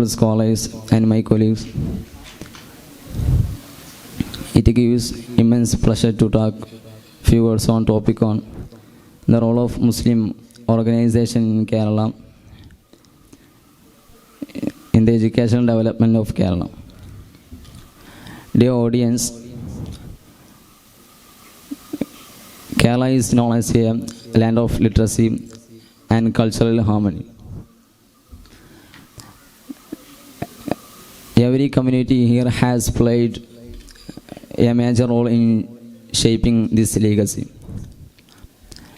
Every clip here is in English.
honorable scholars and my colleagues. It gives immense pleasure to talk few words on topic on the role of Muslim organization in Kerala in the educational development of Kerala. Dear audience, Kerala is known as a land of literacy and cultural harmony. Every community here has played a major role in shaping this legacy.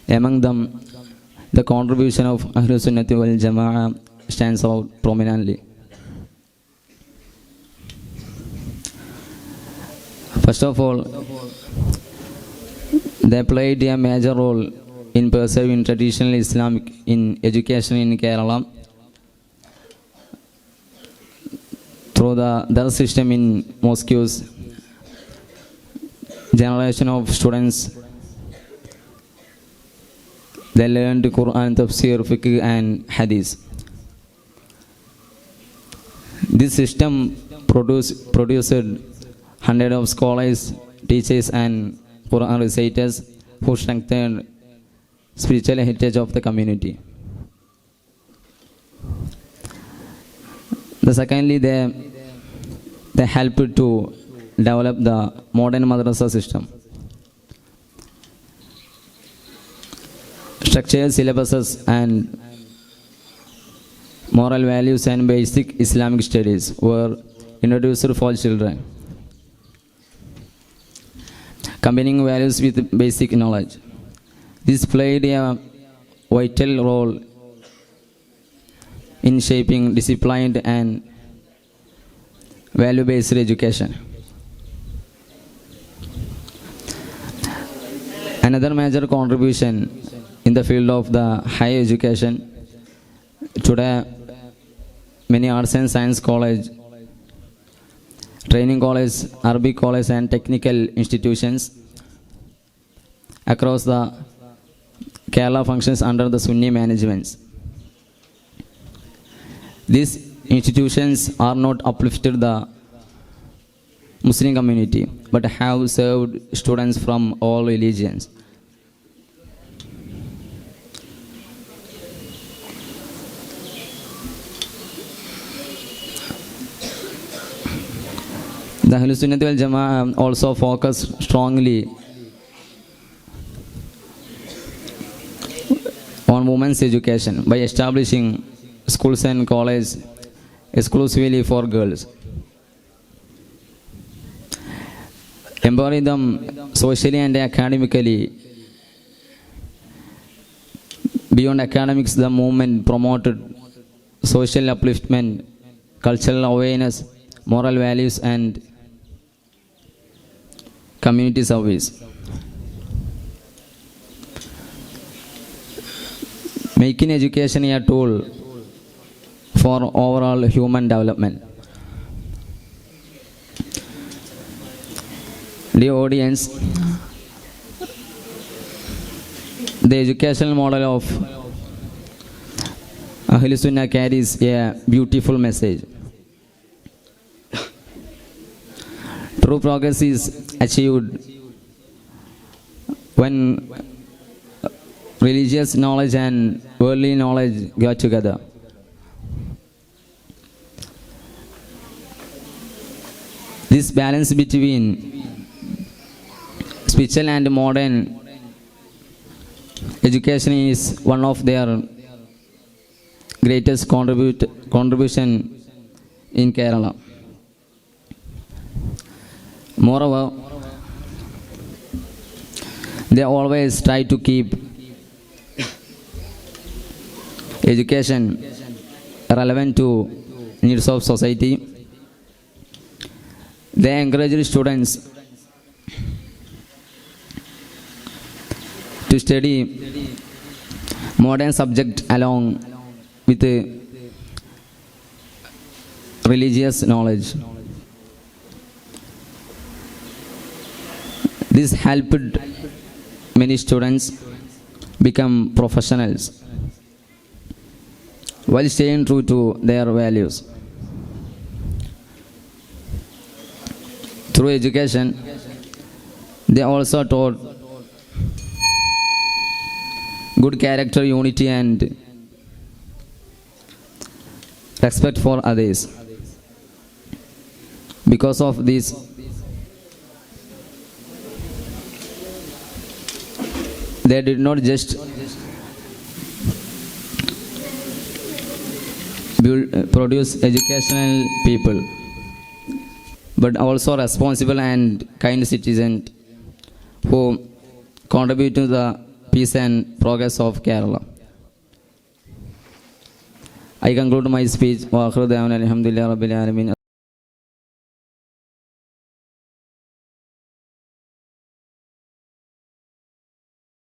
Among them, the contribution of Ahlus Sunnah wal Jama'ah stands out prominently. First of all, they played a major role in preserving traditional Islamic in education in Kerala through their system in mosques. Generation of students, they learned Quran, Tafsir, Fiqh and Hadith. This system produced hundreds of scholars, teachers and Quran reciters who strengthened spiritual heritage of the community. Secondly, they helped to develop the modern madrasa system. Structured syllabuses and moral values and basic Islamic studies were introduced for children, combining values with basic knowledge. This played a vital role in shaping disciplined and value-based education. Another major contribution in the field of the higher education, today many arts and science college, training college, Arabic college and technical institutions across the Kerala functions under the Sunni management. These institutions are not uplifted the Muslim community but have served students from all religions. The Ahlus Sunnah wal Jama'ah also focus strongly on women's education by establishing schools and colleges exclusively for girls, empowering them socially and academically. Beyond academics, the movement promoted social upliftment, cultural awareness, moral values and community service, making education a tool for overall human development. Dear audience, the educational model of Ahlus Sunnah carries a beautiful message. True progress is achieved when religious knowledge and worldly knowledge go together. This balance between spiritual and modern education is one of their greatest contribution in Kerala. Moreover, they always try to keep education relevant to needs of society. They encourage students to study modern subject along with religious knowledge. This helped many students become professionals while staying true to their values. Through education, they also taught good character, unity, and respect for others. Because of this, they did not just produce educational people, but also responsible and kind citizens who contribute to the peace and progress of Kerala. I conclude my speech. Wa akhiru da'wana alhamdulillahi rabbil alamin.